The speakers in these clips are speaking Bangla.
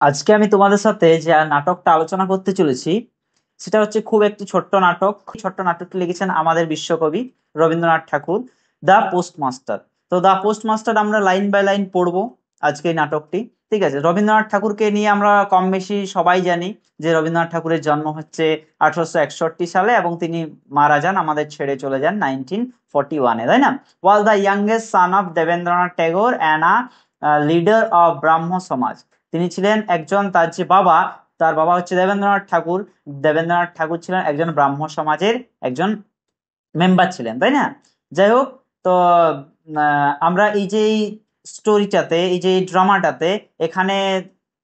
আজকে আমি তোমাদের সাথে যে নাটকটা আলোচনা করতে চলেছি সেটা হচ্ছে খুব একটি ছোট্ট নাটক। ছোট্ট নাটকটি লিখেছেন আমাদের বিশ্বকবি রবীন্দ্রনাথ ঠাকুর, দ্য পোস্টমাস্টার। তো দ্য পোস্টমাস্টার আমরা লাইন বাই লাইন পড়বো আজকে এই নাটকটি। ঠিক আছে, রবীন্দ্রনাথ ঠাকুরকে নিয়ে আমরা কম বেশি সবাই জানি যে রবীন্দ্রনাথ ঠাকুরের জন্ম হচ্ছে 1861 সালে এবং তিনি মারা যান, আমাদের ছেড়ে চলে যান 1941-এ, তাই না? Was the youngest son of Debendranath Tagore and leader of Brahmo Samaj. তিনি ছিলেন একজন, তার বাবা হচ্ছে দেবেন্দ্রনাথ ঠাকুর। দেবেন্দ্রনাথ ঠাকুর ছিলেন একজন ব্রাহ্ম সমাজের একজন মেম্বার ছিলেন, তাই না? যাই হোক, তো আমরা এই যে স্টোরিটাতে, এই যে ড্রামাটাতে, এখানে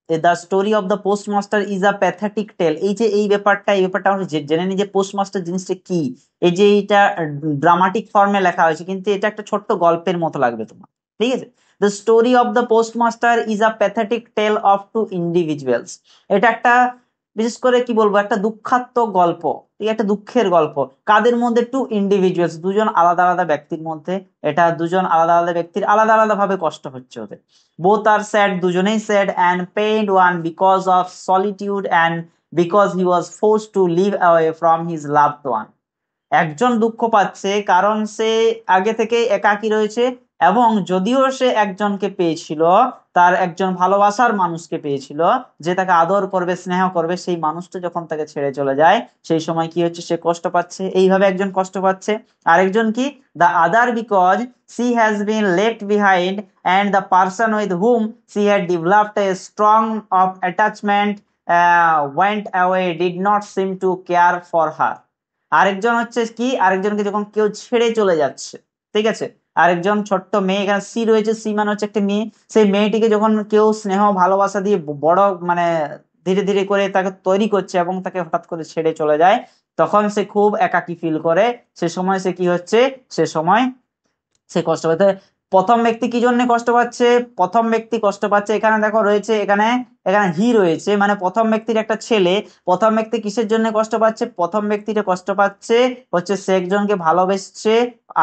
the story of the postmaster is a pathetic tale. এই যে এই ব্যাপারটা আমরা জেনে নিই যে পোস্টমাস্টার জিনিসটা কি। এই যে এইটা ড্রামাটিক ফর্মে লেখা হয়েছে, কিন্তু এটা একটা ছোট্ট গল্পের মতো লাগবে তোমার। ঠিক আছে, the story of the postmaster is a pathetic tale of two individuals. এটা একটা, বিশেষ করে কি বলবো, একটা দুঃখাত্মক গল্প। ঠিক, একটা দুঃখের গল্প। কাদের মধ্যে? টু ইন্ডিভিজুয়ালস, দুজন আলাদা আলাদা ব্যক্তির মধ্যে। এটা দুজন আলাদা আলাদা ব্যক্তির আলাদা আলাদা ভাবে কষ্ট হচ্ছে ওদের। বোথ আর স্যাড, দুজনেই sad, and pained, one because of solitude and because he was forced to live away from his loved one. একজন দুঃখ পাচ্ছে কারণ সে আগে থেকে একাকী রয়েছে, এবং যদিও সে একজনকে পেয়েছিল, তার একজন ভালোবাসার মানুষকে পেয়েছিল যে তাকে আদর করবে, স্নেহ করবে, সেই মানুষটা যখন তাকে ছেড়ে চলে যায়, সেই সময় কি হচ্ছে, সে কষ্ট পাচ্ছে। এইভাবে একজন কষ্ট পাচ্ছে। আরেকজন কি? The other because she has been left behind and the person with whom she had developed a strong of attachment went away, did not seem to care for her. আরেকজন হচ্ছে কি, আরেকজনকে যখন কেউ ছেড়ে চলে যাচ্ছে, ঠিক আছে, আরেকজন ছোট্ট মেয়ে, এখানে সি রয়েছে, সি মানে হচ্ছে একটা মেয়ে, সেই মেয়েটিকে যখন কেউ স্নেহ ভালোবাসা দিয়ে বড়, মানে ধীরে ধীরে করে তাকে তৈরি করছে এবং তাকে হঠাৎ করে ছেড়ে চলে যায়, তখন সে খুব একাকী ফিল করে। সে সময় সে কি হচ্ছে, সে সময় সে কষ্ট পাচ্ছে। প্রথম ব্যক্তি কি জন্য কষ্ট পাচ্ছে? প্রথম ব্যক্তি কষ্ট পাচ্ছে, এখানে দেখো রয়েছে, এখানে এখানে হি রয়েছে, মানে প্রথম ব্যক্তির একটা ছেলে। প্রথম ব্যক্তি কিসের জন্য কষ্ট পাচ্ছে? প্রথম ব্যক্তিটা কষ্ট পাচ্ছে হচ্ছে সে একজনকে ভালোবেসেছে,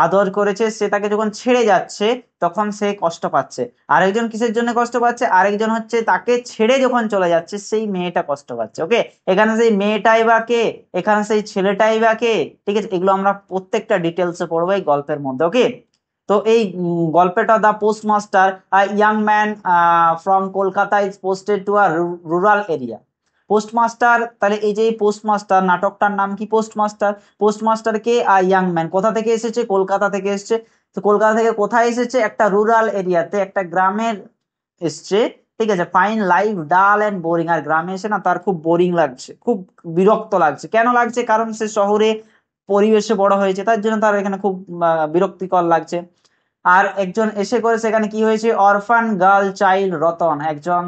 আদর করেছে, সে তাকে যখন ছেড়ে যাচ্ছে তখন সে কষ্ট পাচ্ছে। আরেকজন কিসের জন্য কষ্ট পাচ্ছে? আরেকজন হচ্ছে তাকে ছেড়ে যখন চলে যাচ্ছে সেই মেয়েটা কষ্ট পাচ্ছে। ওকে, এখানে সেই মেয়েটাই বা কে, এখানে সেই ছেলেটাই বা কে? ঠিক আছে, এগুলো আমরা প্রত্যেকটা ডিটেলসে পড়বো এই গল্পের মধ্যে। ওকে, তো এই গল্পটা the postmaster, young man from Kolkata is posted to a rural area. Postmaster, তাহলে এই যে পোস্টমাস্টার নাটকটার নাম কি? পোস্টমাস্টার। পোস্টমাস্টার কে? Young man. কোথা থেকে এসেছে? কলকাতা থেকে এসেছে। তো কলকাতা থেকে কোথায় এসেছে? একটা রুরাল এরিয়াতে, একটা গ্রামের এসছে। ঠিক আছে, ফাইন লাইফ ডাল এন্ড বোরিং। আর গ্রামে এসে না তার খুব বোরিং লাগছে, খুব বিরক্ত লাগছে। কেন লাগছে? কারণ সে শহরে পরিবেশে বড় হয়েছে, তার জন্য তার এখানে খুব বিরক্তিকর লাগছে। আর একজন এসে করে সেখানে কি হয়েছে, অরফান গার্ল চাইল্ড রতন, একজন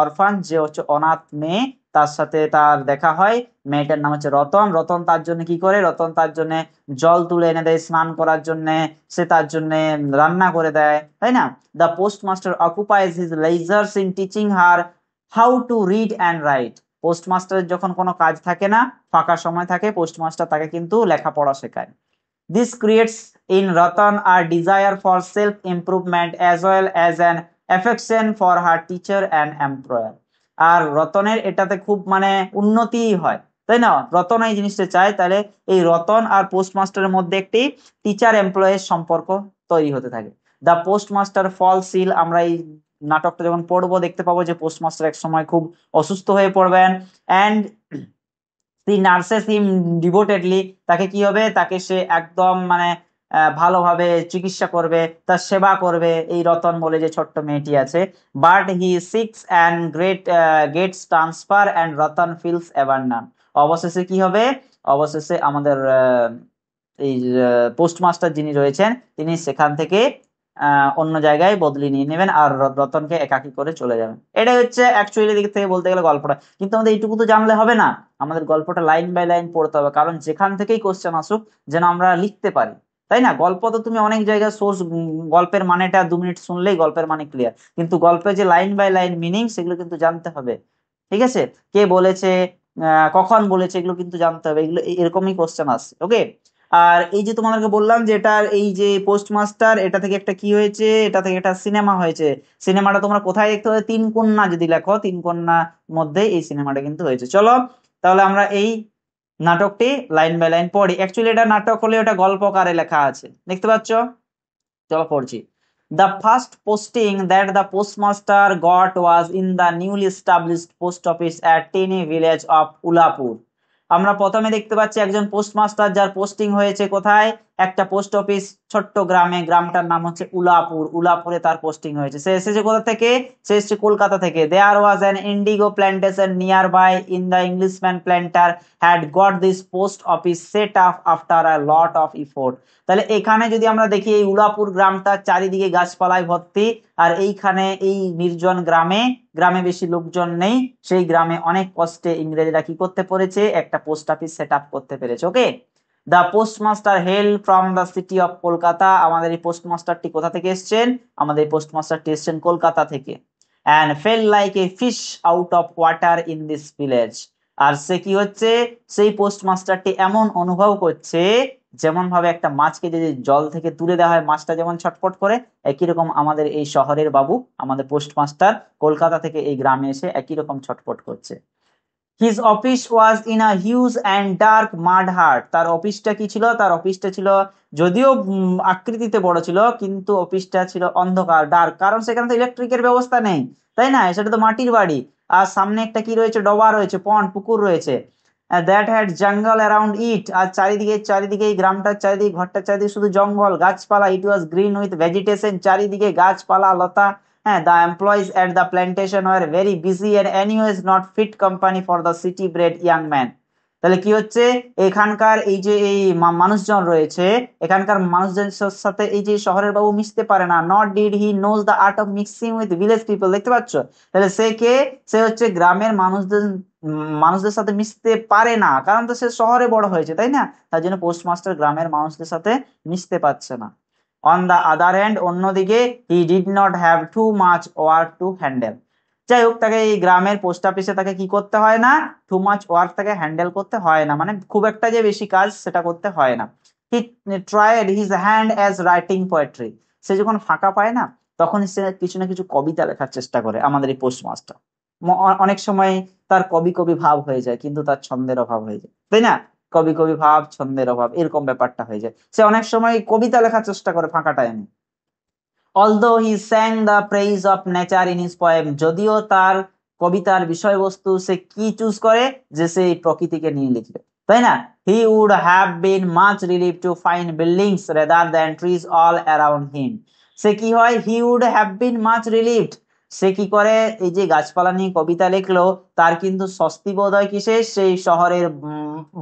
অরফান যে হচ্ছে অনাথ মেয়ে, তার সাথে তার দেখা হয়। মেয়েটার নাম হচ্ছে রতন। রতন তার জন্য কি করে? রতন তার জন্য জল তুলে এনে দেয় স্নান করার জন্য, সে তার জন্য রান্না করে দেয়, তাই না? The postmaster occupies his leisures in teaching her how to read and write. পোস্টমাস্টারের যখন কোনো কাজ থাকে না, ফাঁকা সময় থাকে, পোস্টমাস্টার তাকে কিন্তু লেখাপড়া শেখায়। This creates in Ratan a desire for self-improvement as well as an affection for her teacher and employer. আর রতনের এটাতে খুব মানে উন্নতি হয়, তাই না? রতন এই জিনিসটা চায়, তাহলে এই রতন আর পোস্টমাস্টারের মধ্যে একটি টিচার এমপ্লয়ের সম্পর্ক তৈরি হতে থাকে। দ্য পোস্টমাস্টার ফল সিল, আমরা এই নাটকটা যখন পড়বো দেখতে পাবো যে পোস্টমাস্টার এক সময় খুব অসুস্থ হয়ে পড়বেন, অ্যান্ড দি নার্সেস হিম ডিভোটেডলি, তাকে কি হবে, তাকে সে একদম মানে ভালোভাবে চিকিৎসা করবে, তার সেবা করবে, এই রতন বলে যে ছোট্ট মেয়েটি আছে। But he sickens and gets transfer and Ratan feels abandon. অবশেষে কি হবে? অবশেষে আমাদের এই পোস্টমাস্টার যিনি রয়েছেন তিনি সেখান থেকে অন্য জায়গায় বদলি নিয়ে নেবেন আর রতনকে একাকী করে চলে যাবেন। এটাই হচ্ছে অ্যাকচুয়ালি দিক থেকে বলতে গেলে গল্পটা। কিন্তু আমাদের এইটুকু তো জানলে হবে না, আমাদের গল্পটা লাইন বাই লাইন পড়তে হবে, কারণ যেখান থেকেই কোশ্চেন আসুক যেন আমরা লিখতে পারি, তাই না? গল্প তো তুমি অনেক জায়গায় সোর্স, গল্পের মানেটা 2 মিনিট শুনলেই গল্পের মানে ক্লিয়ার, কিন্তু গল্পে যে লাইন বাই লাইন মিনিং সেগুলো কিন্তু জানতে হবে। ঠিক আছে, কে বলেছে, কখন বলেছে, এগুলো কিন্তু জানতে হবে, এগুলো এরকমই কোশ্চেন আসছে। ওকে, আর এই যে তোমাদেরকে বললাম যে এটার এই যে পোস্টমাস্টার, এটা থেকে একটা কি হয়েছে, এটা থেকে একটা সিনেমা হয়েছে। সিনেমাটা তোমরা কোথায় দেখতে হবে, তিন কন্যা যদি লেখো, তিন কন্যা মধ্যে এই সিনেমাটা কিন্তু হয়েছে। চলো তাহলে আমরা এই নাটকটি লাইন বাই লাইন পড়ি। অ্যাকচুয়ালি এটা নাটক হলে ওটা গল্পকারে লেখা আছে, দেখতে পাচ্ছ? চলো পড়ছি। The first posting that the postmaster got was in the newly established post office at tiny village of Ulapur. আমরা প্রথমে দেখতে পাচ্ছি একজন পোস্টমাস্টার যার পোস্টিং হয়েছে কোথায়, একটা পোস্ট অফিস ছোট্ট গ্রামে, গ্রামটার নাম হচ্ছে উলাপুর। উলাপুরে তার পোস্টিং হয়েছে। সে এসেছে কোথা থেকে, সে এসেছে কলকাতা থেকে। There was an indigo plantation nearby in the Englishman planter had got this post office set up after a lot of effort. তাহলে এখানে যদি আমরা দেখি এই উলাপুর গ্রামটা চারিদিকে গাছপালায় ভর্তি, আর এইখানে এই নির্জন গ্রামে, গ্রামে বেশি লোকজন নেই, সেই গ্রামে অনেক কষ্টে ইংরেজরা কি করতে পেরেছে, একটা পোস্ট অফিস সেট আপ করতে পেরেছে। Okay, the postmaster hail from the city of Kolkata. আমাদের এই পোস্টমাস্টারটি কোথা থেকে এসছেন, আমাদের এই পোস্টমাস্টারটি এসছেন কলকাতা থেকে। And fell like a fish out of water in this village. আর সে কি হচ্ছে, সেই পোস্টমাস্টারটি এমন অনুভব করছে যেমন ভাবে একটা মাছকে যদি জল থেকে তুলে দেওয়া হয় মাছটা যেমন ছটফট করে, একই রকম আমাদের এই শহরের বাবু, আমাদের পোস্টমাস্টার কলকাতা থেকে এই গ্রামে এসে একই রকম ছটফট করছে। His office was in a huge and dark মাড heart. তার অফিসটা কি ছিল, তার অফিসটা ছিল যদিও আকৃতিতে বড় ছিল, কিন্তু অফিসটা ছিল অন্ধকার, ডার্ক, কারণ সেখানে তো ইলেকট্রিকের ব্যবস্থা নেই, তাই না? সেটা তো মাটির বাড়ি। আর সামনে একটা কি রয়েছে, ডবা রয়েছে, পন্ড, পুকুর রয়েছে। দ্যাট হ্যাড জঙ্গল অ্যারাউন্ড ইট। আর চারিদিকে, চারিদিকে এই গ্রামটার চারিদিকে, ঘরটার চারিদিকে শুধু জঙ্গল, গাছপালা। ইট ওয়াজ গ্রিন উইথ ভেজিটেশন। চারিদিকে গাছপালা, লতা। হ্যাঁ, the employees at the plantation were very busy and anyways not fit company for the city bred young man. তাহলে কি হচ্ছে, এখানকার এই যে এই মানুষজন রয়েছে, এখানকার মানুষজনের সাথে এই যে শহরের বাবু মিশতে পারে না। Not did he knows the art of mixing with village people. দেখতে পাচ্ছ? তাহলে সে কে, সে হচ্ছে গ্রামের মানুষদের সাথে মিশতে পারে না, কারণ তো সে শহরে বড় হয়েছে, তাই না? তার জন্য পোস্টমাস্টার গ্রামের মানুষদের সাথে মিশতে পারছে না। অন দ্য আদার হ্যান্ড, অন্যদিকে, হি did not have too much work to handle. যাই হোক, তাকে এই গ্রামের পোস্ট অফিসে তাকে কি করতে হয় না, টু মাচ ওয়ার্ক তাকে হ্যান্ডেল করতে হয় না, মানে খুব একটা যে বেশি কাজ সেটা করতে হয় না। He tried his hand as writing poetry. সে যখন ফাঁকা পায় না, তখন সে কিছু না কিছু কবিতা লেখার চেষ্টা করে। আমাদের এই পোস্টমাস্টার অনেক সময় তার কবি কবি ভাব হয়ে যায়, কিন্তু তার ছন্দের অভাব হয়ে যায়, তাই না? কবি কবি ভাব, ছন্দের অভাব, এরকম ব্যাপারটা হয়ে যায়। সে অনেক সময় কবিতা লেখার চেষ্টা করে ফাঁকা টাইমে। Although he স্যাং the praise of nature in his poem. যদিও তার কবিতার বিষয়বস্তু সে কি চুজ করে, যে সে প্রকৃতিকে নিয়ে লিখবে, তাই না? He would have been much relieve to find buildings rather than trees all around him. সে কি হয়, he would have been much relieved. সে কি করে, এই যে গাছপালা নিয়ে কবিতা লিখলো, তার কিন্তু স্বস্তি বোধ হয় কিসে, সেই শহরের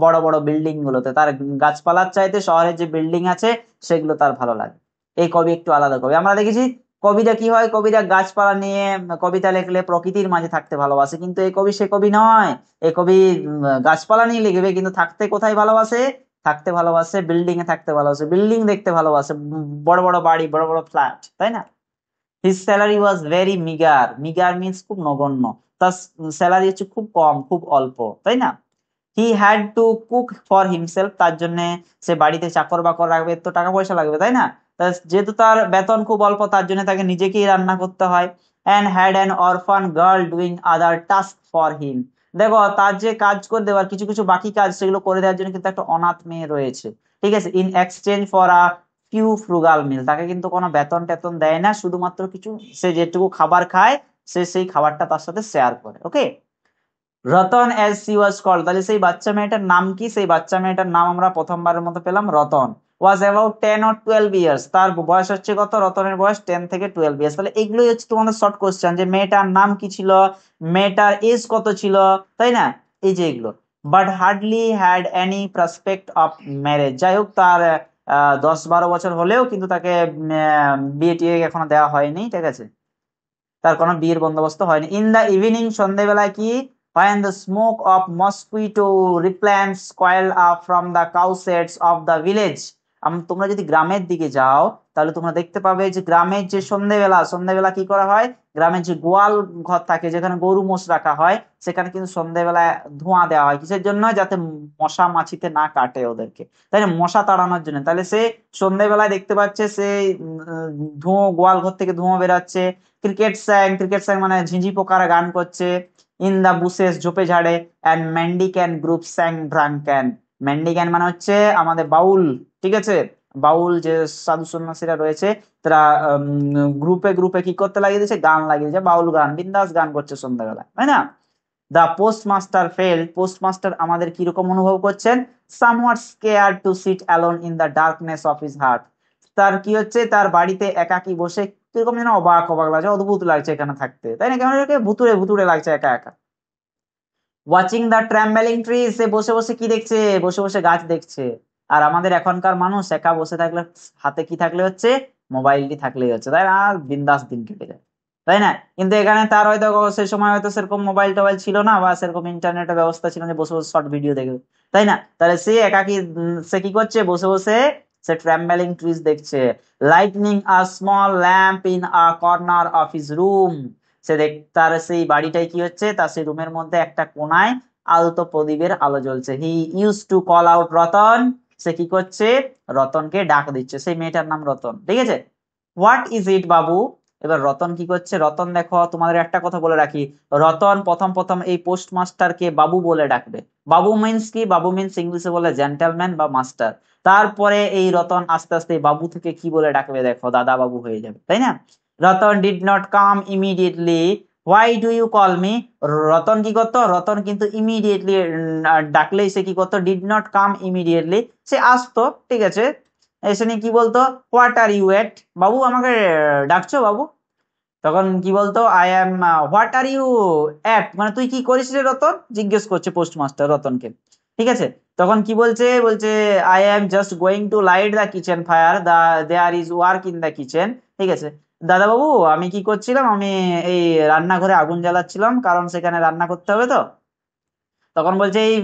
বড় বড় বিল্ডিং গুলোতে। তার গাছপালার চাইতে শহরের যে বিল্ডিং আছে সেগুলো তার ভালো লাগে। এই কবি একটু আলাদা কবি। আমরা দেখেছি কবিরা কি হয়, কবিরা গাছপালা নিয়ে কবিতা লিখলে প্রকৃতির মাঝে থাকতে ভালোবাসে, কিন্তু এই কবি সে কবি নয়। এই কবি গাছপালা নিয়ে লিখবে, কিন্তু থাকতে কোথায় ভালোবাসে, থাকতে ভালোবাসে বিল্ডিং এ থাকতে ভালোবাসে, বিল্ডিং দেখতে ভালোবাসে, বড় বড় বাড়ি, বড় বড় ফ্ল্যাট, তাই না? His salary was very meagre. Meagre means খুব নগণ্য। তার স্যালারি হচ্ছে খুব কম, খুব অল্প, তাই না? He had to cook for himself. তার জন্য সে বাড়িতে চাকর বাকর রাখবে, তো টাকা পয়সা লাগবে, তাই না? যেহেতু তার বেতন খুব অল্প, তার জন্য তাকে নিজেকেই রান্না করতে হয়। And had an অরফান girl doing other task for him. দেখো, তার যে কাজ করে দেওয়ার কিছু কিছু বাকি কাজ, সেগুলো করে দেওয়ার জন্য কিন্তু একটা অনাথ মেয়ে রয়েছে, ঠিক আছে? In exchange for a few frugal meal. তাকে কিন্তু কোনো বেতন টেতন দেয় না, শুধুমাত্র কিছু সে যেটুকু খাবার খায়, সে সেই খাবারটা তার সাথে শেয়ার করে। Okay, Ratan as she was called. তাহলে সেই বাচ্চা মেয়েটার নাম কি, সেই বাচ্চা মেয়েটার নাম আমরা প্রথমবারের মতো পেলাম, Ratan. Was about 10 or 12 years. তার বয়স হচ্ছে কত, রতনের বয়স 10 থেকে 12 ইয়ার্স। তাহলে এগুলোই হচ্ছে তোমাদের শর্ট কোশ্চেন, যে মেয়েটার নাম কি ছিল, মেয়েটার এজ কত ছিল, তাই না? এই যে এগুলো। But hardly had any prospect of marriage. যাই হোক, তার 10-12 বছর হলেও কিন্তু তাকে বিয়ে টিয়ে এখনো দেওয়া হয়নি, ঠিক আছে? তার কোনো বিয়ের বন্দোবস্ত হয়নি। ইন দ্য ইভিনিং, সন্ধ্যেবেলায় কি, when the smoke of mosquito repellents coiled up from the cow sheds of the village. তোমরা যদি গ্রামের দিকে যাও তাহলে তোমরা দেখতে পাবে যে গ্রামের যে সন্ধ্যেবেলা কি করা হয়, গ্রামের যে গোয়াল ঘর থাকে যেখানে গরু মোষ রাখা হয় সেখানে কিন্তু সন্ধ্যেবেলায় ধোঁয়া দেওয়া হয়, কিসের জন্য? যাতে মশা মাছিতে না কাটে ওদেরকে, তাই না, মশা তাড়ানোর জন্য। তাহলে সে সন্ধ্যেবেলায় দেখতে পাচ্ছে সে ধোঁয়া, গোয়াল ঘর থেকে ধোঁয়া বেরাচ্ছে। ক্রিকেট স্যাং মানে ঝিঁঝি পোকারা গান করছে। ইন দা বুশেস, ঝোপে ঝাড়ে। And mendicant group sang drunken. Mendicant মানে হচ্ছে আমাদের বাউল, ঠিক আছে, বাউল যে সাধু সন্ন্যাসীরা রয়েছে তারা গ্রুপে গ্রুপে কি করতে লাগিয়ে দিয়েছে, গান লাগিয়ে দিয়েছে, বাউল গান, বিন্দাস গান করছে সন্ধ্যাবেলায়, তাই না? দ্য পোস্টমাস্টার ফেল্ট, পোস্টমাস্টার আমাদের কিরকম অনুভব করছেন? Somewhat scare to sit alone in the darkness of his heart. তার কি হচ্ছে, তার বাড়িতে একাকী বসে কিরকম যেন অবাক অবাক লাগছে, অদ্ভুত লাগছে এখানে থাকতে, তাই না, কেমন ভুতুড়ে ভুতুড়ে লাগছে একা একা। ওয়াচিং দ্য ট্র্যাম্বেলিং ট্রি, সে বসে বসে কি দেখছে? বসে বসে গাছ দেখছে। আর আমাদের এখনকার মানুষ একা বসে থাকলে হাতে কি থাকলে হচ্ছে, মোবাইলটি থাকলেই হচ্ছে, তাই না, বিন্দাস দিন কেটে যায়, তাই না? কিন্তু এখানে তার হয়তো সেই সময় হয়তো সেরকম মোবাইল টোবাইল ছিল না বা সেরকম ইন্টারনেটের ব্যবস্থা ছিল না যে বসে বসে শর্ট ভিডিও দেখবে, তাই না? তাহলে সে একাকি সে কি করছে, বসে বসে সে ট্র্যাম্বেলিং ট্রিজ দেখছে। Lighting a small lamp in a corner of his room, সে তার সেই বাড়িটাই কি হচ্ছে, তার সেই রুমের মধ্যে একটা কোনায় আলতো প্রদীপের আলো জ্বলছে। He used to call out Ratan, সে কি করছে, রতনকে ডাক দিচ্ছে, সেই মেয়েটার নাম রতন, ঠিক আছে। হোয়াট ইজ ইট বাবু, এবার রতন কি করছে, রতন দেখো তোমাদের একটা কথা বলে রাখি, রতন প্রথম প্রথম এই পোস্টমাস্টারকে বাবু বলে ডাকবে। বাবু মিন্স কি? বাবু মিন্স ইংলিশে বলে জেন্টলম্যান বা মাস্টার। তারপরে এই রতন আস্তে আস্তে বাবু থেকে কি বলে ডাকবে দেখো, দাদা বাবু হয়ে যাবে, তাই না? Ratan did not come immediately, why do you call me, Ratan কি করতো, রতন কিন্তু ইমিডিয়েটলি ডাকলেই সে কি করতো, ডিড নট কাম ইমিডিয়েটলি, সে আসতো, ঠিক আছে, এসে নিয়ে কি বলতো, হোয়াট আর ইউ এট, বাবু আমাকে ডাকছো বাবু? তখন কি বলতো, I am, what are you at মানে তুই কি করিস রে রতন, জিজ্ঞেস করছে পোস্টমাস্টার রতনকে, ঠিক আছে। তখন কি বলছে, বলছে I am just going to light the kitchen fire, there is work in the kitchen, ঠিক আছে। দাদা বাবু আমি কি করছিলাম, আমি এই রান্নাঘরে আগুন জ্বালাচ্ছিলাম, কারণ সেখানে রান্না করতে হবে তো। তখন বলছে এই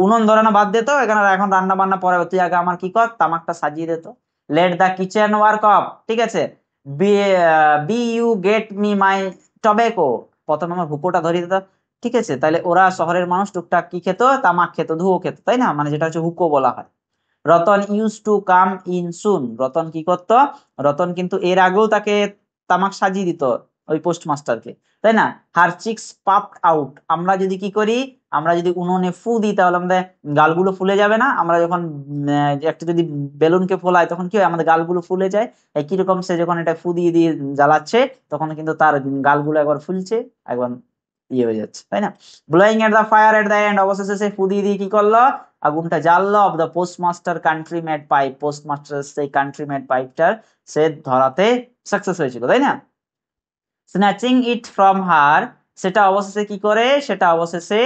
উনুন ধরানো বাদ দে তো, এখানে এখন রান্না বান্না পরে হবে, তুই আগে আমার কি কর, তামাকটা সাজিয়ে দে তো। Let the kitchen work off, ঠিক আছে। Be be you get me my tobacco, প্রথমে আমার হুকোটা ধরিয়ে দিত, ঠিক আছে। তাহলে ওরা শহরের মানুষ টুকটাক কি খেত, তামাক খেত, ধুয়ো খেত, তাই না, মানে যেটা হচ্ছে হুকো বলা হয়। Ratan used to come in soon, Ratan কি করত, রতন কিন্তু এর আগেও তাকে তামাক সাজিয়ে দিত ওই পোস্টমাস্টারকে, তাই না। হার চিক্স পাপড আউট, আমরা যদি কি করি, আমরা যদি উনুনে ফু দিই তাহলে আমাদের গালগুলো ফুলে যাবে না, আমরা যখন একটা যদি বেলুনকে ফোলাই তখন কি হয়, আমাদের গালগুলো ফুলে যায়, একই রকম সে যখন এটা ফু দিয়ে দিয়ে জ্বালাচ্ছে তখন কিন্তু তার গালগুলো একবার ফুলছে, একবার ইয়ে হয়ে যাচ্ছে, তাই না। Blowing at the fire at the end, অবশেষে সে ফু দিয়ে দিয়ে কি করলো, আগুনটা জ্বাললো। Of the postmaster country made pipe, postmaster সেই কান্ট্রি মেড পাইপটার সে ধরাতে সাকসেস হয়েছিল, তাই না। স্ন্যাচিং ইট ফ্রম হার, সেটা অবশেষে কি করে, সেটা অবশেষে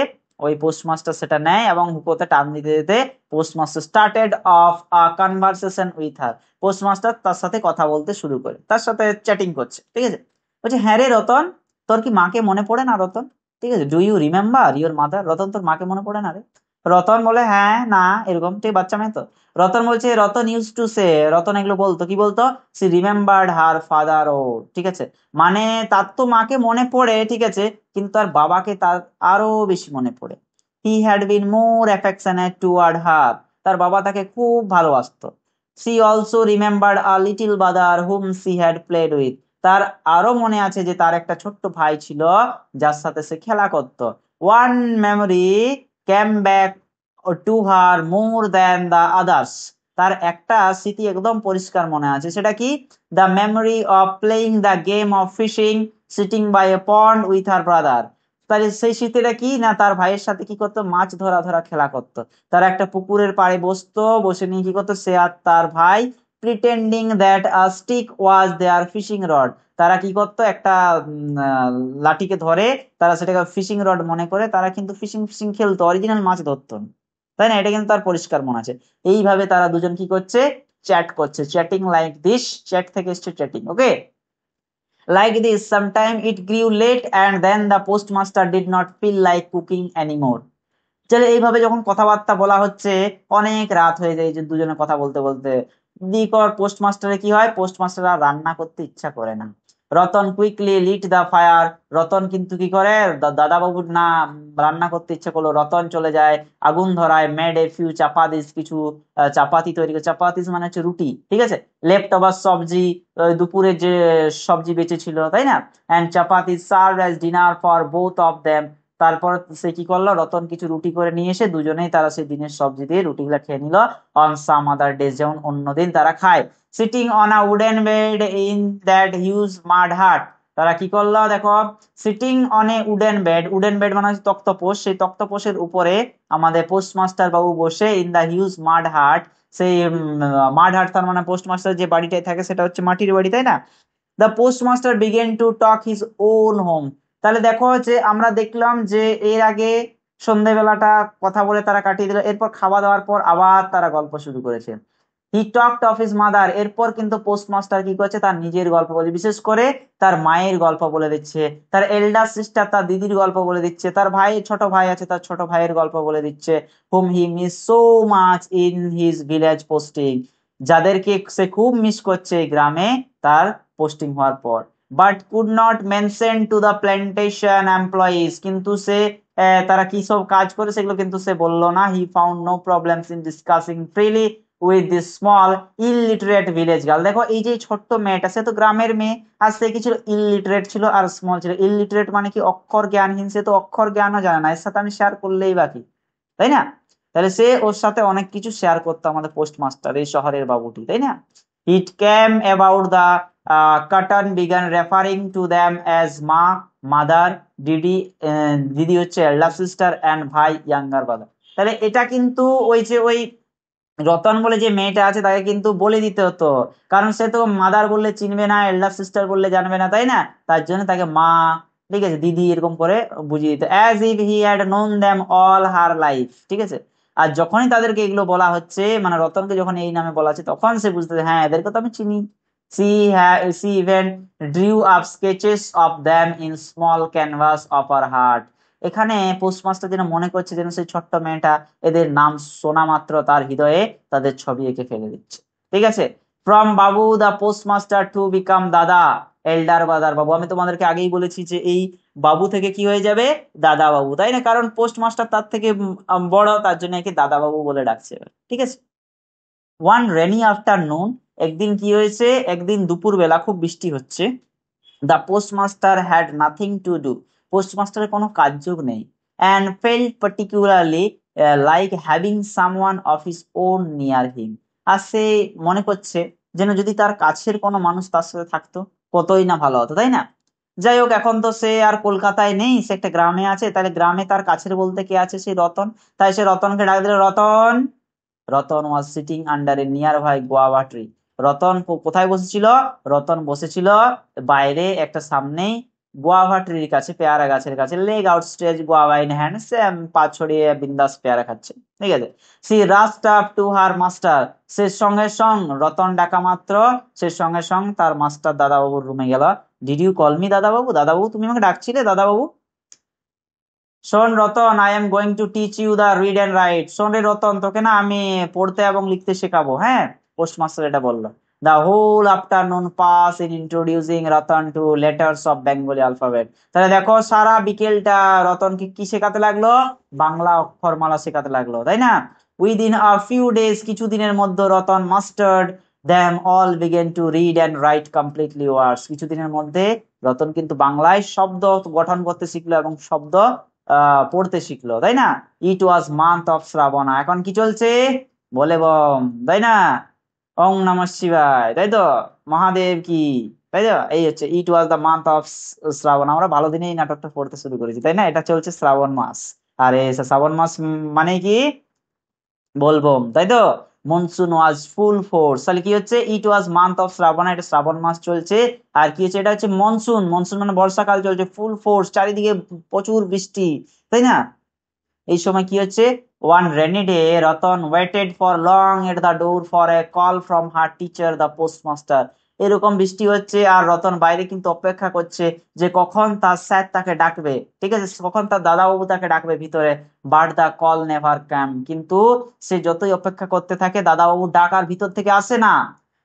ওই পোস্টমাস্টার সেটা নেয় এবং হুকোতে টান দিতে দিতে postmaster started of a conversation with her, postmaster তার সাথে কথা বলতে শুরু করে, তার সাথে চ্যাটিং করছে, ঠিক আছে। বলছে হ্যাঁ রে রতন, তোর কি মাকে মনে পড়ে না রতন, ঠিক আছে, do you remember your mother, Ratan তোর মাকে মনে পড়ে না রে? রতন বলে হ্যাঁ না, এরকম, ঠিক বাচ্চা মেয়ে তো। রতন বলছে, Ratan used to say, Ratan এগুলো বলতো, কি বলতো, সি রিমেম্বার্ড হার ফাদার, ও ঠিক আছে, মানে তার তো মাকে মনে পড়ে, ঠিক আছে, কিন্তু তার বাবাকে তার আরো বেশি মনে পড়ে। He had been more affectionate toward her, তার বাবা তাকে খুব ভালোবাসতো। She also remembered a little brother whom she had played with, তার আরো মনে আছে যে তার একটা ছোট্ট ভাই ছিল যার সাথে সে খেলা করত। One memory came back to her more than the others, তার একটা স্মৃতি একদম পরিষ্কার মনে আছে, সেটা কি, the memory of playing the game of fishing sitting by a pond with her brother, তাহলে সেই স্মৃতিটা কি না, তার ভাইয়ের সাথে কি করতো, মাছ ধরা ধরা খেলা করতো, তারা একটা পুকুরের পাড়ে বসতো, বসে নিয়ে কি করতো, সে আর তার ভাই pretending that a stick was their fishing rod, তারা কি করতো, একটা লাঠিকে ধরে তারা সেটাকে ফিশিং রড মনে করে তারা কিন্তু ফিশিং ফিশিং খেলতো, অরিজিনাল মাছ ধরতো না, তাই না, এটা কিন্তু তার পরিষ্কার মনে আছে। এইভাবে তারা দুজন কি করছে, চ্যাট করছে, চ্যাটিং লাইক দিস, চ্যাট থেকে এসছে chatting, okay. Like this, sometime it grew late and then the postmaster did not feel like cooking anymore. চলে এইভাবে যখন কথাবার্তা বলা হচ্ছে, অনেক রাত হয়ে যায় যে দুজনে কথা বলতে বলতে। দিকর পোস্টমাস্টারে কি হয়, পোস্টমাস্টার আর রান্না করতে ইচ্ছা করে না। Ratan quickly lit the fire, Ratan কিন্তু কি করে, দাদা বাবুর না রান্না করতে ইচ্ছা করলো, রতন চলে যায় আগুন ধরায়, মেড এ ফিউ চাপাতিস, কিছু চাপাতি তৈরি করে, চাপাতিস মানে হচ্ছে রুটি, ঠিক আছে, লেফট ওভার সবজি, দুপুরে যে সবজি বেঁচে ছিল তাই না, এন্ড চাপাতি serve as dinner for both of them. তারপর সে কি করলো, রতন কিছু রুটি করে নিয়ে এসে দুজনেই তারা সেই দিনের সবজি দিয়ে রুটিগুলা খেয়ে নিল। অন সাম আদার ডেজ, যেমন অন্যদিন তারা খায়। Sitting on a wooden bed in that huge mud hut, তারা কি করলো দেখো, sitting on a wooden bed, wooden bed মানে হচ্ছে তক্তপোষ, সেই তক্তপোষের উপরে আমাদের পোস্টমাস্টার বাবু বসে, ইন দা হিউজ মাড হাট, সেই মাড হাট তার মানে পোস্টমাস্টার যে বাড়িটায় থাকে সেটা হচ্ছে মাটির বাড়ি তাই না। The postmaster began to talk his own home, তাহলে দেখো যে আমরা দেখলাম যে এর আগে সন্ধ্যেবেলাটা কথা বলে তারা কাটিয়ে দিল, এরপর খাওয়া দাওয়ার পর আবার তারা গল্প শুরু করেছে। হি টকড অফ হিজ মাদার, এরপর কিন্তু পোস্টমাস্টার কি করছে, তার নিজের গল্প বলছে, বিশেষ করে তার মায়ের গল্প বলে দিচ্ছে, তার এল্ডার সিস্টার তার দিদির গল্প বলে দিচ্ছে, তার ভাই ছোট ভাই আছে তার ছোট ভাইয়ের গল্প বলে দিচ্ছে, hmm he miss so much in his village posting, যাদেরকে সে খুব মিস করছে এই গ্রামে তার পোস্টিং হওয়ার পর। But could not mention to the plantation employees, কিন্তু সে তারা কি সব কাজ করে সেগুলো কিন্তু সে বললো না। He found no problems in discussing freely with this small illiterate village girl, দেখো এই যে ছোট্ট মেয়েটা, সে তো গ্রামের মেয়ে, আর সে কি ছিল, ইলিটারেট ছিল আর স্মল ছিল। ইলিটারেট মানে কি, অক্ষর জ্ঞানহীন, সে তো অক্ষর জ্ঞানও জানে না, এর সাথে আমি শেয়ার করলেই বাকি, তাই না। তাহলে সে ওর সাথে অনেক কিছু শেয়ার করতো আমাদের পোস্টমাস্টার, এই শহরের বাবুটি, তাই না। It came about the carton began referring to them as মা, মাদার, দিদি, দিদি হচ্ছে এল্ডার সিস্টার, অ্যান্ড ভাই ইয়াঙ্গার ব্রাদার। তাহলে এটা কিন্তু ওই যে ওই রতন বলে যে মেয়েটা আছে তাকে কিন্তু বলে দিতে হতো, কারণ সে তো মাদার বললে চিনবে না, এল্ডার সিস্টার বললে জানবে না, তাই না, তার জন্য তাকে মা, ঠিক আছে, দিদি এরকম করে বুঝিয়ে দিত, as if he had known them all her life, ঠিক আছে। আর যখনই তাদেরকে এগুলো বলা হচ্ছে, মানে রতনকে যখন এই নামে বলা হচ্ছে, তখন সে বুঝতে হ্যাঁ এদেরকে তো আমি চিনি। She even drew up sketches of them in small canvas of her heart, এখানে পোস্টমাস্টার যেন মনে করছে যেন সেই ছোট্ট মেয়েটা এদের নাম শোনা মাত্র তার হৃদয়ে তাদের ছবি এঁকে ফেলে দিচ্ছে, ঠিক আছে। From Babu the postmaster to become দাদা, এল্ডার ব্রাদার বাবু, আমি তোমাদেরকে আগেই বলেছি যে এই বাবু থেকে কি হয়ে যাবে, দাদা বাবু, তাই না, কারণ পোস্টমাস্টার তার থেকে বড়, তার জন্য একে দাদা বাবু বলে ডাকছে, ঠিক আছে। ওয়ান রেনি আফটারনুন, একদিন কি হয়েছে, একদিন দুপুর বেলা খুব বৃষ্টি হচ্ছে। The postmaster had nothing to do, পোস্টমাস্টারের কোনো কাজযোগ নেই, and felt particularly like having someone of his own near him, আর সে মনে করছে যেন যদি তার কাছের কোনো মানুষ তার সাথে থাকতো কতই না ভালো হতো, তাই না। যাই হোক, এখন তো সে আর কলকাতায় নেই, সে একটা গ্রামে আছে, তাহলে গ্রামে তার কাছের বলতে কে আছে, সেই রতন, তাই সে রতনকে ডাক দিল, Ratan. Ratan was sitting under a nearby guava tree, Ratan কোথায় বসেছিল, রতন বসেছিল বাইরে একটা সামনেই গোয়াভা ট্রির কাছে, পেয়ারা গাছের কাছে, leg out stretch guava in hand, সে পা ছড়িয়ে বিন্দাস পেয়ারা খাচ্ছে, ঠিক আছে। She rushed up to her master, সে সঙ্গে সঙ্গ, রতন ডাকা মাত্র সে সঙ্গে সঙ্গ তার মাস্টার দাদাবাবুর রুমে গেল। ডিড ইউ কল মি দাদাবাবু, দাদাবাবু তুমি আমাকে ডাকছিলে দাদাবাবু। শোন Ratan, I am going to teach you the read and write, শোন রে রতন, তোকে না আমি পড়তে এবং লিখতে শেখাবো, হ্যাঁ, পোস্টমাস্টার এটা বললো। The whole afternoon pass in introducing Ratan to letters of Bengali alphabet, তাহলে দেখো সারা বিকেলটা রতনকে কি শেখাতে লাগলো, বাংলা অক্ষরমালা শেখাতে লাগলো, তাই না। উইদিন আ ফিউ ডেজ, কিছু দিনের মধ্যে Ratan mastered them all began to read and write completely words, কিছুদিনের মধ্যে রতন কিন্তু বাংলায় শব্দ গঠন করতে শিখলো এবং শব্দ পড়তে শিখলো, তাই না। ইট ওয়াজ মান্থ অফ শ্রাবণা, এখন কি চলছে, বলে বম, তাই না, ওং নমঃ শিবায়, তাই তো, মহাদেব কি, তাই তো, এই হচ্ছে ইট ওয়াজ দ্য মান্থ অফ শ্রাবণ, আমরা ভালো দিনে এই নাটকটা পড়তে শুরু করেছি, তাই না, এটা চলছে শ্রাবণ মাস। আর এই শ্রাবণ মাস মানে কি, বলবোম, তাই তো। মনসুন ওয়াজ ফুল ফোর্স, তাহলে কি হচ্ছে, ইট ওয়াজ মান্থ অফ শ্রাবণ, এটা শ্রাবণ মাস চলছে। আর কি হচ্ছে, এটা হচ্ছে মনসুন, মনসুন মানে বর্ষাকাল চলছে, ফুল ফোর্স চারিদিকে প্রচুর বৃষ্টি, তাই না। এই সময় কি হচ্ছে, one rainy day Ratan waited for long at the door for a call from her teacher the postmaster, এরকম বৃষ্টি হচ্ছে আর রতন বাইরে কিন্তু অপেক্ষা করছে যে কখন তার স্যার তাকে ডাকবে, ঠিক আছে, কখন তার দাদাবাবু তাকে ডাকবে ভিতরে। But the call never come, কিন্তু সে যতই অপেক্ষা করতে থাকে দাদাবাবু ডাক আর ভিতর থেকে আসে না।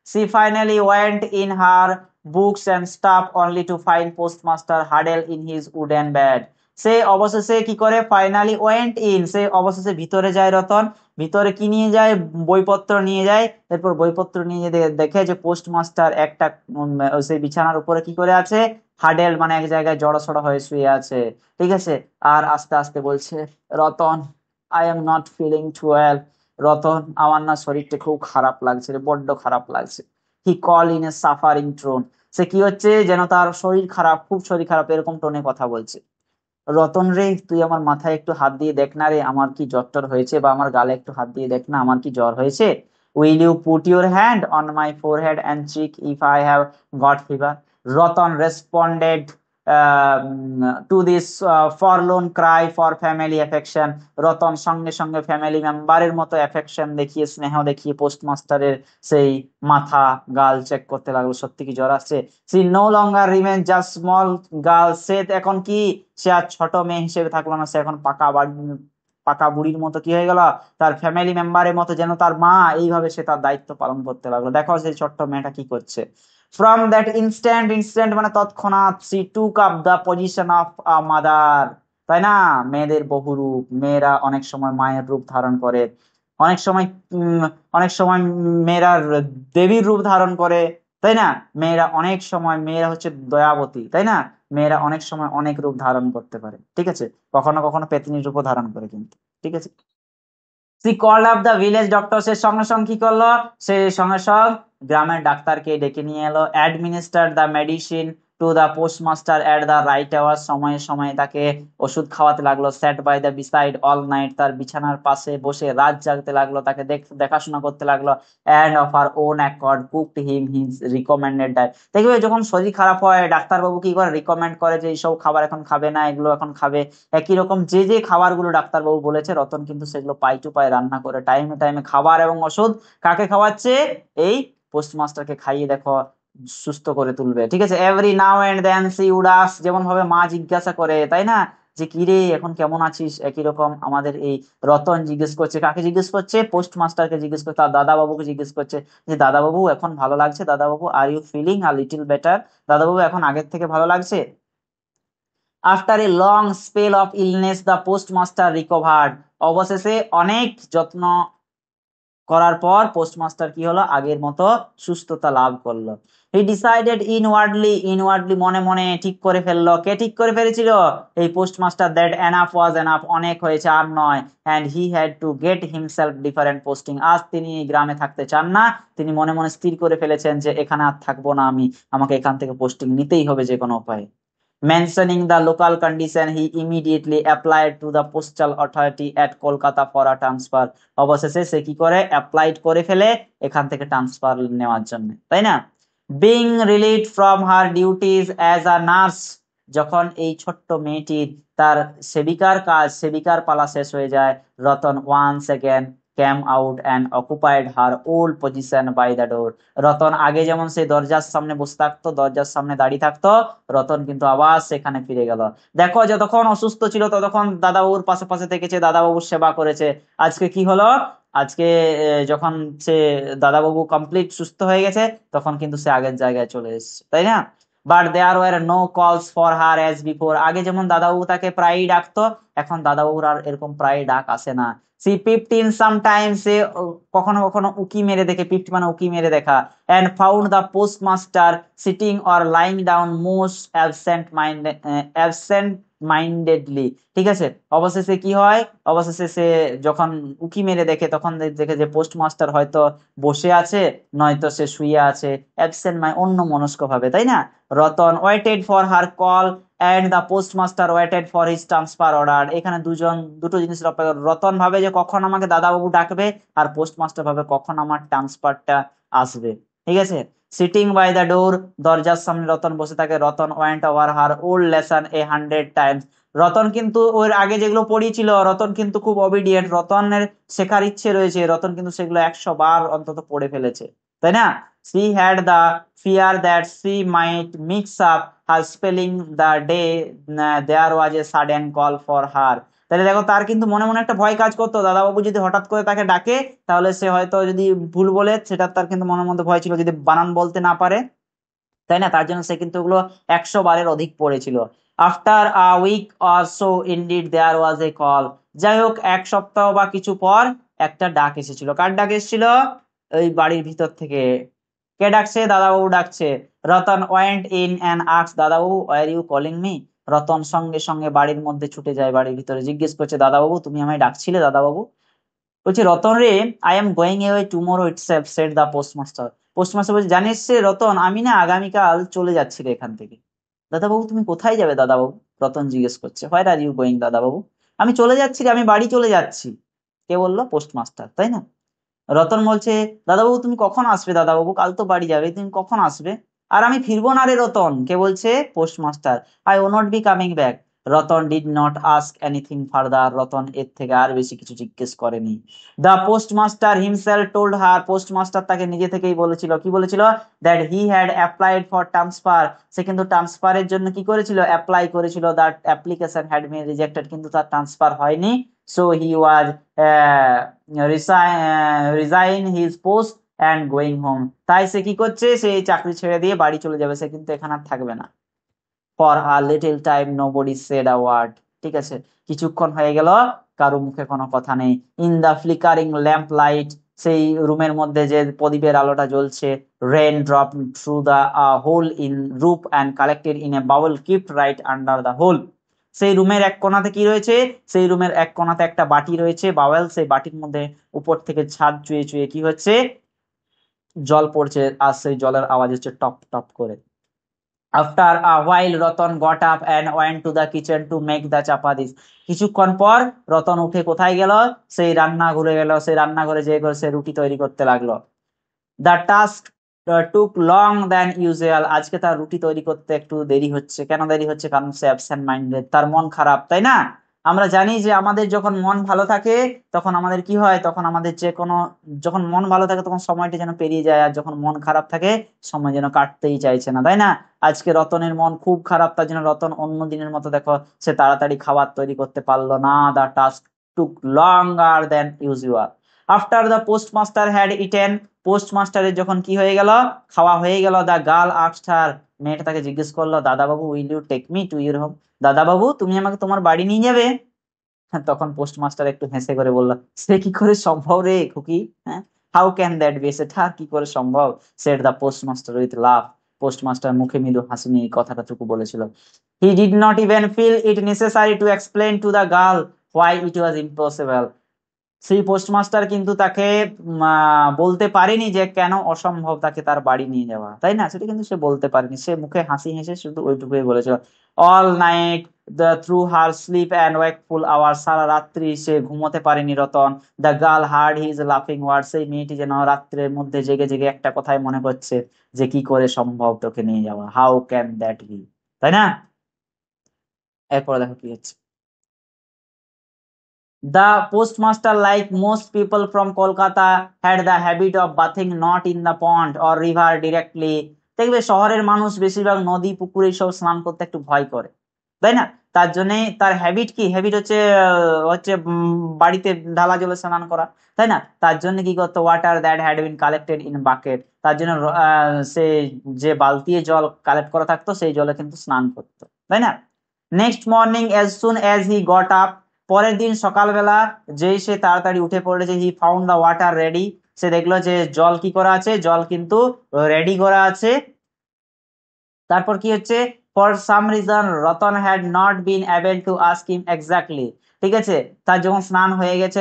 She finally went in her books and stuff only to find postmaster huddled in his wooden bed. সে অবশেষে কি করে, ফাইনালি ওয়েন্ট ইন, সে অবশেষে ভিতরে যায় রতন। ভিতরে কি নিয়ে যায়, বইপত্র নিয়ে যায়। এরপর বইপত্র নিয়ে দেখে যে পোস্টমাস্টার একটা সেই বিছানার উপরে কি করে আছে, হাডেল মানে এক জায়গায় জড়সড় হয়ে শুয়ে আছে, ঠিক আছে। আর আস্তে আস্তে বলছে, Ratan I am not feeling too well, Ratan আমার না শরীরটা খুব খারাপ লাগছে রে, বড্ড খারাপ লাগছে। He call in a suffering tone, সে কি হচ্ছে যেন তার শরীর খারাপ, খুব শরীর খারাপ এরকম টোনে কথা বলছে। রতন রে তুই আমার মাথায় একটু হাত দিয়ে দেখ না রে, আমার কি জ্বর টর হয়েছে, বা আমার গালে একটু হাত দিয়ে দেখ না আমার কি জ্বর হয়েছে। Will you put your hand on my forehead and check if I have got fever. Ratan responded to this forlorn cry for family affection. Ratan সঙ্গে সঙ্গে ফ্যামিলি মেম্বারের মতো অ্যাফেকশন দেখিয়ে, স্নেহ দেখিয়ে পোস্টমাস্টারের সেই মাথা গাল চেক করতে লাগলো, সত্যি কি জ্বর আসছে। She no longer remain just small girl, সে এখন কি, সে আর ছোট মেয়ে হিসেবে থাকলো না, সে এখন পাকা বুড়ির মতো কি হয়ে গেল, তার ফ্যামিলি মেম্বারের মতো, যেন তার মা, এইভাবে সে তার দায়িত্ব পালন করতে লাগলো। দেখো সেই ছোট্ট মেয়েটা কি করছে। ফ্রম দ্যাট ইনস্ট্যান্ট মানে তৎক্ষণাৎ, C took up the position of a mother, তাই না, মেয়েদের বহুরূপ, মেয়েরা অনেক সময় মায়ের রূপ ধারণ করে, অনেক সময় উম, অনেক সময় মেয়েরা দেবীর রূপ ধারণ করে, তাই না। মেয়েরা অনেক সময়, মেয়েরা হচ্ছে দয়াবতী, তাই না। মেয়েরা অনেক সময় অনেক রূপ ধারণ করতে পারে, ঠিক আছে, কখনো কখনো পেতনির রূপও ধারণ করে কিন্তু, ঠিক আছে। She called up the village doctor, সে সঙ্গে সঙ্গে কি করলো, সে সঙ্গে সঙ্গে গ্রামের ডাক্তারকে ডেকে নিয়ে এলো। Administer the medicine to the postmaster at the right hour, সময়ে সময়ে তাকে ওষুধ খাওয়াতে লাগলো। Sat by the beside all night, তার বিছানার পাশে বসে রাত জাগতে লাগলো, তাকে দেখাশোনা করতে লাগলো। And of her own accord cooked him his recommended diet. দেখবে যখন শরীর খারাপ হয় ডাক্তারবাবু কি করে, রিকমেন্ড করে যে এইসব খাবার এখন খাবে না, এগুলো এখন খাবে। একই রকম যে যে খাবারগুলো ডাক্তারবাবু বলেছে রতন কিন্তু সেগুলো পাই টু পাই রান্না করে টাইমে টাইমে খাবার এবং ওষুধ কাকে খাওয়াচ্ছে, এই পোস্টমাস্টারকে খাইয়ে দেখো সুস্থ করে তুলবে, ঠিক আছে। Every now and then she would ask, যেমন ভাবে মা জিজ্ঞাসা করে, তাই না, যে কি রে এখন কেমন আছিস, একই রকম আমাদের এই রতন জিজ্ঞেস করছে, কাকে জিজ্ঞেস করছে, পোস্টমাস্টারকে জিজ্ঞেস করছে, তার দাদাবাবুকে জিজ্ঞেস করছে যে দাদাবাবু এখন ভালো লাগছে, দাদাবাবু are you feeling a little better, দাদাবাবু এখন আগের থেকে ভালো লাগছে। After a long spell of illness the postmaster recovered, অবশেষে অনেক যত্ন করার পর পোস্টমাস্টার কি হলো, আগের মতো সুস্থতা লাভ করলো। হি ডিসাইডেড ইনওয়ার্ডলি মনে মনে ঠিক করে ফেললো, কে ঠিক করে ফেলেছিল, এই postmaster, that enough was enough, অনেক হয়েছে আর নয়। And he had to get himself different posting, আজ তিনি এই গ্রামে থাকতে চান না, তিনি মনে মনে স্থির করে ফেলেছেন যে এখানে আর থাকবো না আমি, আমাকে এখান থেকে পোস্টিং নিতেই হবে যে কোনো উপায়ে। Mentioning the local condition, he immediately applied to the postal authority at Kolkata for a transfer. অবশেষে সে কি করে, অ্যাপ্লাইড করে ফেলে এখান থেকে ট্রান্সফার নেওয়ার জন্য, তাই না। Being relieved from her duties as a nurse, যখন এই ছোট্ট মেয়েটির তার সেবিকার কাজ, সেবিকার পালা শেষ হয়ে যায়, Ratan once again came out and occupied her old position by the door. Ratan আগে যেমন সেই দরজার সামনে বসে থাকতো, দরজার সামনে দাঁড়িয়ে থাকতো, রতন কিন্তু আবার সেখানে ফিরে গেল। দেখো যতক্ষণ অসুস্থ ছিল ততক্ষণ দাদাবাবুর পাশে পাশে থেকেছে, দাদাবাবুর সেবা করেছে। আজকে কি হলো, আজকে যখন সে দাদাবাবু কমপ্লিট সুস্থ হয়ে গেছে তখন কিন্তু সে আগের জায়গায় চলে এসেছে, তাই না। But there were no calls for her as before, আগে যেমন দাদাবাবু তাকে প্রায়ই ডাকতো, এখন দাদাবাবুর আর এরকম প্রায় ডাক আসে না। সি পিপটিন সামটাইমস, সে কখনো কখনো উকি মেরে দেখে, পিপ্ট মানে উকি মেরে দেখা। And found the postmaster sitting or lying down most absent mindedly, ঠিক আছে। অবশেষে কি হয়, অবশেষে সে যখন উকি মেরে দেখে তখন দেখে যে পোস্টমাস্টার হয়তো বসে আছে, নয়তো সে শুয়ে আছে, অ্যাবসেন্ট মানে অন্য মনস্ক ভাবে, তাই না। Ratan waited for her call and the postmaster waited for his transfer order, এখানে দুটো জিনিসের অপেক্ষা, রতন ভাবে যে কখন আমাকে দাদাবাবু ডাকবে, আর পোস্টমাস্টার ভাবে কখন আমার ট্রান্সফারটা আসবে, ঠিক আছে। সিটিং বাই দ্য ডোর, দরজার সামনে রতন বসে থাকে। Ratan went over her old lesson 100 Times, Ratan কিন্তু ওর আগে যেগুলো পড়িয়েছিল, রতন কিন্তু খুব অবিডিয়েন্ট, রতনের শেখার ইচ্ছে রয়েছে, রতন কিন্তু সেগুলো 100 বার অন্তত পড়ে ফেলেছে, তাই না? she had the fear that she might mix up her spelling the day there was a sudden call for her। তাহলে দেখো তার কিন্তু মনে মনে একটা ভয় কাজ করতো, দাদাবাবু যদি হঠাৎ করে তাকে ডাকে তাহলে সে হয়তো যদি ভুল বলে, সেটা তার কিন্তু মনের মধ্যে ভয় ছিল, যদি বানান বলতে না পারে, তাই না? তার জন্য সে কিন্তু ওগুলো 100 বারের অধিক পড়েছিল। After a week or so indeed there was a call. যাই হোক, এক সপ্তাহ বা কিছু পর একটা ডাক এসেছিল। কার ডাক এসেছিল? ওই বাড়ির ভিতর থেকে। কে ডাকছে? দাদাবাবু ডাকছে। Ratan went in and asked, দাদাবাবু are you calling me? Ratan সঙ্গে সঙ্গে বাড়ির মধ্যে ছুটে যায়, বাড়ির ভিতরে জিজ্ঞেস করছে, দাদাবাবু তুমি আমায় ডাকছিলে দাদাবাবু? বলছে, রতন রে, I am going away tomorrow itself shed the postmaster. Postmaster বলছে, জানিস রে রতন, আমি না আগামীকাল চলে যাচ্ছি রে এখান থেকে। দাদাবাবু তুমি কোথায় যাবে দাদাবাবু? রতন জিজ্ঞেস করছে, হোয়ার আর ইউ গোয়িং দাদাবাবু? আমি চলে যাচ্ছি রে, আমি বাড়ি চলে যাচ্ছি। কে বললো? পোস্টমাস্টার, তাই না? রতন বলছে, দাদাবাবু তুমি কখন আসবে দাদাবাবু? কাল তো বাড়ি যাবে, তুমি কখন আসবে? আর আমি ফিরবো না রে রতন। কে বলছে? Postmaster. I would not be coming back. Ratan did not ask anything further. Ratan এর থেকে আর বেশি কিছু জিজ্ঞেস করেনি। The postmaster himself told her, postmaster তাকে নিজে থেকেই বলেছিল। কি বলেছিল? That he had applied for transfer. সে কিন্তু ট্রান্সফারের জন্য কি করেছিল? অ্যাপ্লাই করেছিল। That application had been rejected, কিন্তু তার ট্রান্সফার হয়নি। So he was resign his post and going home. তাই সে কি করছে? সে চাকরি ছেড়ে দিয়ে বাড়ি চলে যাবে, সে কিন্তু এখানে আর থাকবে না। For a little time nobody said a word. ঠিক আছে, কিছুক্ষণ হয়ে গেল, কারো মুখে কোনো কথা নেই। In the flickering lamp light, সেই রুমের মধ্যে যে প্রদীপের আলোটা জ্বলছে, rain drop through the hole in roof and collected in a bowl kept right under the hole. সেই রুমের এক কোণাতে কি রয়েছে? সেই রুমের এক কোণাতে একটা বাটি রয়েছে, বাওয়েল। সেই বাটির মধ্যে উপর থেকে ছাদ চুয়ে চুয়ে কি হচ্ছে? জল পড়ছে, আর সেই জলের আওয়াজ হচ্ছে টপ টপ করে। After a while Ratan got up and went to the kitchen to make the chapatis. কিছুক্ষণ পর রতন উঠে কোথায় গেল? সেই রান্নাঘরে গেল। সেই রান্নাঘরে যে করে সে রুটি তৈরি করতে লাগলো। The task took long than usual. আজকে তার রুটি তৈরি করতে একটু দেরি হচ্ছে। কেন দেরি হচ্ছে? কারণ সে অ্যাবসেন্ট মাইন্ডেড, তার মন খারাপ, তাই না? আমরা জানি যে আমাদের যখন মন ভালো থাকে তখন আমাদের কি হয়? তখন আমাদের যে কোনো, যখন মন ভালো থাকে তখন সময়টা যেন পেরিয়ে যায়, আর যখন মন খারাপ থাকে সময় যেন কাটতেই চাইছে না, তাই না? আজকে রতনের মন খুব খারাপ, তার জন্য রতন অন্য দিনের মতো দেখো সে তাড়াতাড়ি খাবার তৈরি করতে পারলো না। The task took longer than usual. After the postmaster had eaten, পোস্টমাস্টারের যখন কি হয়ে গেল? খাওয়া হয়ে গেল। দ্য গার্ল আস্কড হার, মেয়েটা তাকে জিজ্ঞেস করলো, দাদাবাবু will you take me to your home? দাদাবাবু তুমি আমাকে তোমার বাড়ি নিয়ে যাবে? তখন পোস্টমাস্টার একটু হেসে করে বলল, সে কি করে সম্ভব রে খুকি? হ্যাঁ, হাউ ক্যান দ্যাট বি? সেটা কি করে সম্ভব? Said the postmaster with love. Postmaster মুখে মৃদু হাসি নিয়ে কথাটা টুকু বলেছিল। He did not even feel it necessary to explain to the girl why it was impossible. সেই পোস্টমাস্টার কিন্তু তাকে বলতে পারেনি যে কেন অসম্ভব তাকে তার বাড়ি নিয়ে যাওয়া, তাই না? সেটা কিন্তু সে বলতে পারেনি। সে মুখে হাসি হেসে শুধু ওইটুকুই বলেছিল। All night the through her sleep and wakeful hour, সারা রাত্রি সে ঘুমোতে পারেনি Ratan. The girl heard his লাফিং ওয়ার্ড, সেই মেয়েটি যেন রাত্রের মধ্যে জেগে জেগে একটা কথাই মনে করছে, যে কি করে সম্ভব তোকে নিয়ে যাওয়া, হাউ ক্যান দ্যাট বি, তাই না? এরপরে দেখো কি হচ্ছে। The postmaster, like most people from Kolkata, had the habit of bathing not in the pond or river directly. দেখবে শহরের মানুষ বেশিরভাগ নদী পুকুরে সব স্নান করতে একটু ভয় করে, তাই না? তার জন্য তার হ্যাবিট কি? হ্যাবিট হচ্ছে বাড়িতে ঢালা জলে স্নান করা, তাই না? তার জন্য কি করতো? Water that had been collected in bucket, তার জন্য সে যে বালতি জল কালেক্ট করা থাকতো সেই জলে কিন্তু স্নান করতো, তাই না? Next morning as soon as he got up, পরের দিন সকালবেলা যেই সে তাড়াতাড়ি উঠে পড়েছে, he found the water ready, সে দেখলো যে জল কি করা আছে? জল কিন্তু রেডি করা আছে। তারপর কি হচ্ছে? For some reason Ratan had not been able to ask him exactly. ঠিক আছে, তার যখন স্নান হয়ে গেছে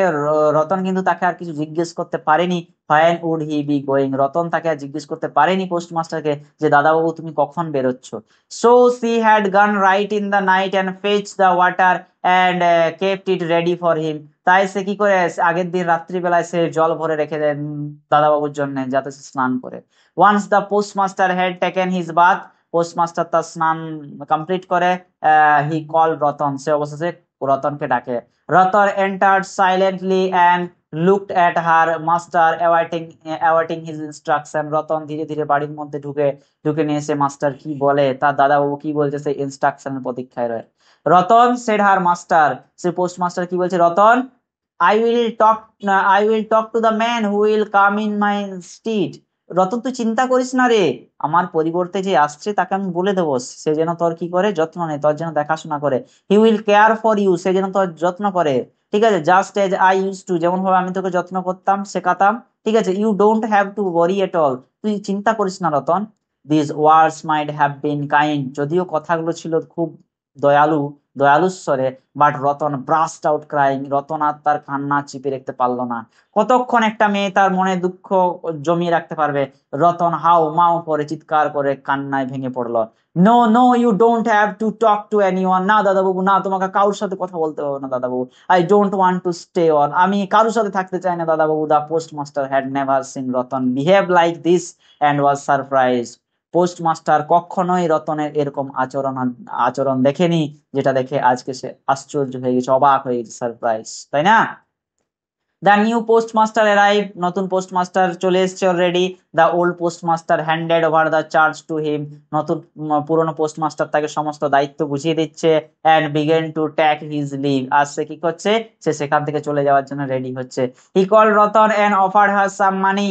রতন কিন্তু তাকে আর কিছু জিজ্ঞেস করতে পারেনি। When would he be going, Ratan তাকে আর জিজ্ঞেস করতে পারেনি পোস্টমাস্টারকে যে দাদাবাবু তুমি কখন বেরোচ্ছ। So she had gone right in the night and fetch the water and kept it ready for him. তাই সে কি করে? আগের দিন রাত্রিবেলায় সে জল ভরে রেখে দেন দাদাবাবুর জন্য, যাতে সে স্নান করে। Once the postmaster had taken his bath, postmaster তার স্নান কমপ্লিট করে, হি কল রতন, সে অবশেষে রতনকে ডাকে। Ratan entered silently and looked at her master অ্যাওয়াইটিং his instruction. Ratan ধীরে ধীরে বাড়ির মধ্যে ঢুকে নিয়ে এসে মাস্টার কি বলে, তার দাদাবাবু কি বলছে সেই ইনস্ট্রাকশনের প্রতীক্ষায় রয়। রতন সেড হার মাস্টার, সে পোস্ট মাস্টার কি বলছে, Ratan I will talk to the man who will come in my stead. Ratan তুই চিন্তা করিস না রে, আমার পরিবর্তে যে আসছে তাকে আমি বলে দেবো, সে যেন তোর কি করে, যত্ন নেয়, তোর যেন দেখাশোনা করে। He will care for you, সে যেন তোর যত্ন করে। ঠিক আছে, just as I used to, যেমন ভাবে আমি তোকে যত্ন করতাম, শেখাতাম। ঠিক আছে, you don't have to worry at all, তুই চিন্তা করিস না Ratan. This words might have been kind, যদিও কথাগুলো ছিল খুব দয়ালু, দয়ালু স্বরে, but Ratan burst out crying, Ratan আর তার কান্না চিপে রাখতে পারলো না। কতক্ষণ একটা মেয়ে তার মনে দুঃখ জমিয়ে রাখতে পারবে? রতন হাউ মাউ করে চিৎকার করে কান্নায় ভেঙে পড়লো। No no, you don't have to talk to anyone, না দাদাবাবু না, তোমাকে কারোর সাথে কথা বলতে হবে না দাদাবাবু। I don't want to stay on, আমি কারোর সাথে থাকতে চাই না দাদাবাবু। The post master had never seen Ratan behave like this and was surprise. Postmaster কখনোই রতনের এরকম আচরণ দেখেনি, যেটা দেখে আজকে সে আশ্চর্য হয়ে গেছে, অবাক হয়ে গেছে, সারপ্রাইজ, তাই না? দ্য নিউ পোস্টমাস্টার অ্যারাইভ, নতুন পোস্টমাস্টার চলে এসেছে already. The old postmaster handed over the charge to him, নতুন পুরনো পোস্টমাস্টার তাকে সমস্ত দায়িত্ব বুঝিয়ে দিচ্ছে। And began to take his leave, আর সে কি করছে, সে সেখান থেকে চলে যাওয়ার জন্য রেডি হচ্ছে। He call Ratan and offered her some money,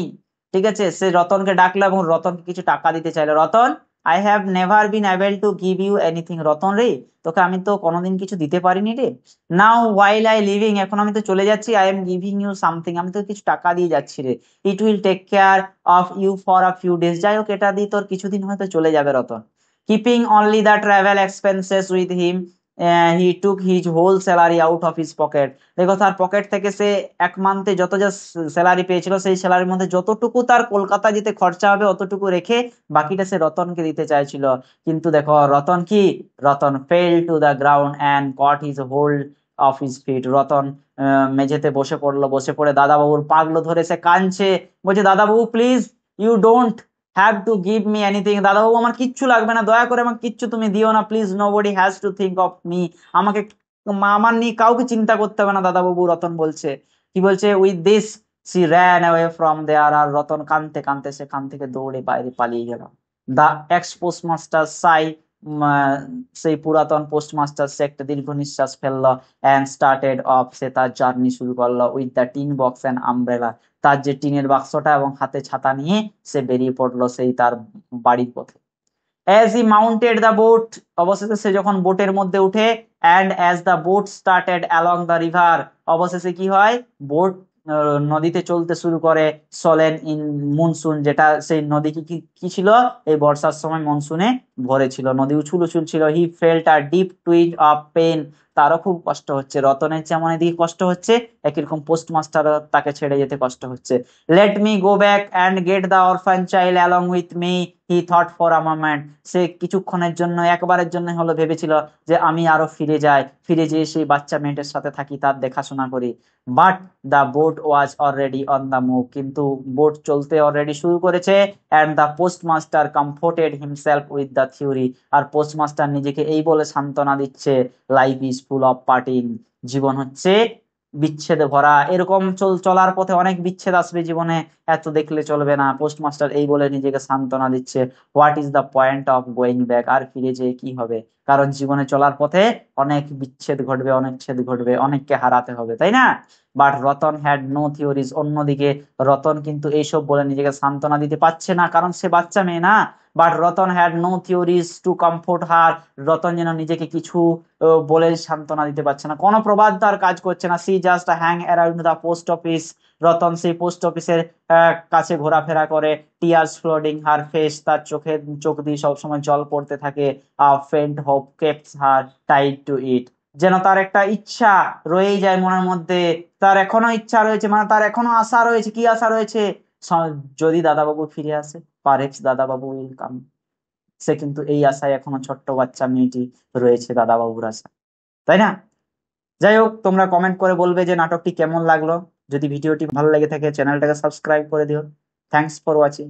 ঠিক আছে, সে রতনকে ডাকলো এবং রতনকে কিছু টাকা দিতে চাইলো। Ratan, I have never been able to give you anything, Ratan রে, তোকে আমি তো কোনোদিন কিছু দিতে পারিনি রে। নাও while I লিভিং, এখন আমি তো চলে যাচ্ছি, I am giving you something, আমি তো কিছু টাকা দিয়ে যাচ্ছি রে। It will take care of you for a few days, যাই হোক এটা দিয়ে তোর কিছুদিন হয়তো চলে যাবে Ratan. Keeping only the travel expenses with him, he took his whole salary out of his pocket, দেখো তার পকেট থেকে সে এক মান্থে যত যা স্যালারি পেয়েছিল, সেই স্যালারির মধ্যে যতটুকু তার কলকাতা যেতে খরচা হবে অতটুকু রেখে বাকিটা সে রতনকে দিতে চাইছিল। কিন্তু দেখো রতন কি, Ratan fell to the ground and caught his hold of his feet, Ratan মেঝেতে বসে পড়লো, বসে পড়ে দাদাবাবুর পাগলো ধরে সে কাঁদছে, বলছে দাদাবাবু please, you don't have to give me anything, দাদাবাবু আমার কিচ্ছু লাগবে না, দয়া করে আমাকে কিচ্ছু তুমি দিও না please, nobody has to think of me, আমাকে আমার নিয়ে কাউকে চিন্তা করতে হবে না দাদাবাবু, রতন বলছে। কি বলছে, with this she ran away from there, আর রতন কাঁদতে কাঁদতে সেখান থেকে দৌড়ে বাইরে পালিয়ে গেল। দা এক্স পোস্টমাস্টার সাই, সেই পুরাতন পোস্টমাস্টার সে একটা দীর্ঘ নিঃশ্বাস ফেললো। অ্যান্ড স্টার্টেড অফ, সে তার জার্নি শুরু করলো। With the tin box and umbrella, তার যে টিনের বাক্সটা এবং হাতে ছাতা নিয়ে সে বেরিয়ে পড়লো সেই তার বাড়ির পথে। As he mounted the boat, অবশেষে সে যখন বোটের মধ্যে উঠে, and as the boat started along the river, অবশেষে কি হয়, বোট নদীতে চলতে শুরু করে। সোলেন ইন মনসুন, যেটা সেই নদী কি ছিল, এই বর্ষার সময় মনসুনে ভরে ছিল, নদী উছুল উছুল ছিল। He felt a deep twinge of pain, তারও খুব কষ্ট হচ্ছে, রতনের যেমন এদিকে কষ্ট হচ্ছে, একই রকম পোস্টমাস্টার তাকে ছেড়ে যেতে কষ্ট হচ্ছে। Let me go back and get the orphan child along with me, he thought for a moment, সে কিছুক্ষণের জন্য, একবারের জন্য হলো ভেবেছিল যে আমি আরো ফিরে যাই, ফিরে যেয়ে সেই বাচ্চা মেয়েটার সাথে থাকি, তার দেখাশোনা করি। But the boat was already on the move, কিন্তু বোট চলতে অলরেডি শুরু করেছে। And the postmaster comforted himself with the theory, আর পোস্টমাস্টার নিজেকে এই বলে সান্ত্বনা দিচ্ছে, life is full of parting, জীবন হচ্ছে বিচ্ছেদে ভরা, এরকম চলার পথে অনেক বিচ্ছেদ আসবে জীবনে, এত দেখলে চলবে না, পোস্টমাস্টার এই বলে নিজেকে সান্ত্বনা দিচ্ছে। What is the point of going back, আর ফিরে যেয়ে কি হবে, কারণ জীবনে চলার পথে অনেক বিচ্ছেদ ঘটবে, অনেক ছেদ ঘটবে, অনেককে হারাতে হবে, তাই না? But Ratan had no theories, অন্যদিকে রতন কিন্তু এইসব বলে নিজেকে সান্ত্বনা দিতে পারছে না, কারণ সে বাচ্চা মেয়ে না। But Ratan had no theories to comfort her, Ratan যেন নিজেকে কিছু বলে সান্ত্বনা দিতে পারছে না, কোনো প্রবাদ তার কাজ করছে না। She just hang around the post office, Ratan সেই পোস্ট অফিসের কাছে ঘোরাফেরা করে। টিয়ার্স ফ্লোডিং হার ফেস, তার চোখ দিয়ে সবসময় জল পড়তে থাকে। Faint hope keeps her tied to it, যেন তার একটা ইচ্ছা রয়েই যায় মনের মধ্যে, তার এখনো ইচ্ছা রয়েছে, মানে তার এখনো আশা রয়েছে, কি আশা রয়েছে, যদি দাদাবাবু ফিরে আসে, পারহেপস দাদাবাবু উইল কাম, সে কিন্তু এই আশায় এখনো ছোট্ট বাচ্চা মেয়েটি রয়েছে দাদাবাবুর আশা, তাই না? যাই হোক, তোমরা কমেন্ট করে বলবে যে নাটকটি কেমন লাগলো। যদি ভিডিওটি ভালো লেগে থাকে চ্যানেলটাকে সাবস্ক্রাইব করে দিও। Thanks for watching.